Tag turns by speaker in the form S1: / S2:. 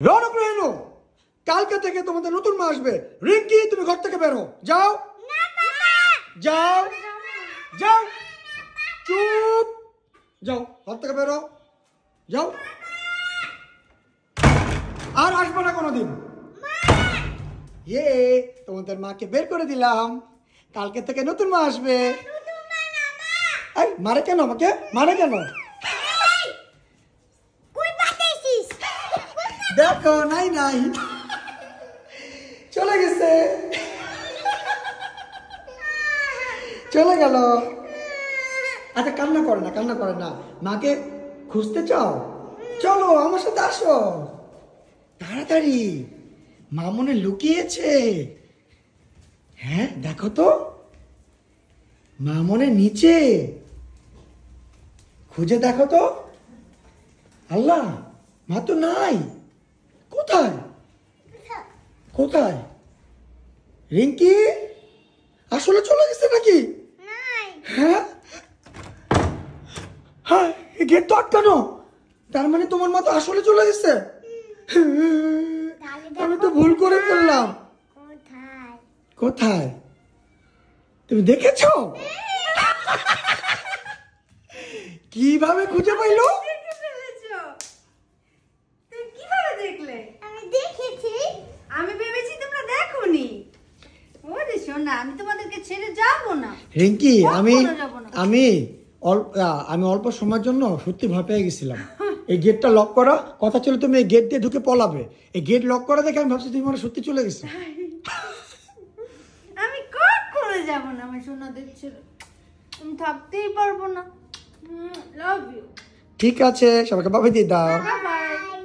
S1: রনক রেনু, কালকে থেকে তোমাদের নতুন মা আসবে। রিঙ্কি, তুমি ঘর থেকে বেরো, যাও যাও যাও, চুপ, যাও ঘর থেকে বেরো, যাও, আর আসবে না কোনোদিন। তোমাদের মাকে বের করে দিলাম, কালকে থেকে নতুন মা আসবে। মারে কেন আমাকে, মারে কেন? দেখো নাই নাই চলে গেছে, চলে গেল। আচ্ছা কান্না করে না, কান্না করে না। মাকে খুঁজতে চাও? চলো আমার সাথে আসো তাড়াতাড়ি, মা মনে লুকিয়েছে। হ্যাঁ দেখো তো, মা মনে নিচে, খুঁজে দেখো তো। আল্লাহ, মা তো নাই। কোথায় কোথায়? রিঙ্কি আসলে চলে গেছে নাকি? হ্যাঁ হ্যাঁ, গেট তো আটকানো, তার মানে তোমার মা তো আসলে চলে গেছে। আমি তো ভুল করে ফেললাম। কোথায়? তুমি দেখেছো? কিভাবে খুঁজে পাইলো?
S2: আমি ভেবেছি তোমরা দেখোনি। ওরে সোনা, আমি তোমাদেরকে ছেড়ে যাব না
S1: রিঙ্কি। আমি অল্প সময়ের জন্য সত্যি ভয় পেয়ে গেছিলাম। এই গেটটা লক করা, কথা ছিল তুমি এই গেট দিয়ে ঢুকে পলাবে। এই গেট লক করা দেখে আমি ভাবছি তুমি মনে সত্যি চলে গেছে।
S2: আমি কখনো যাব না আমার সোনাদের ছেড়ে, আমি থাকতেই পারবো না। Love you.
S1: ঠিক আছে, সবাইকে বাবাই দিয়ে দাও।
S2: Bye by.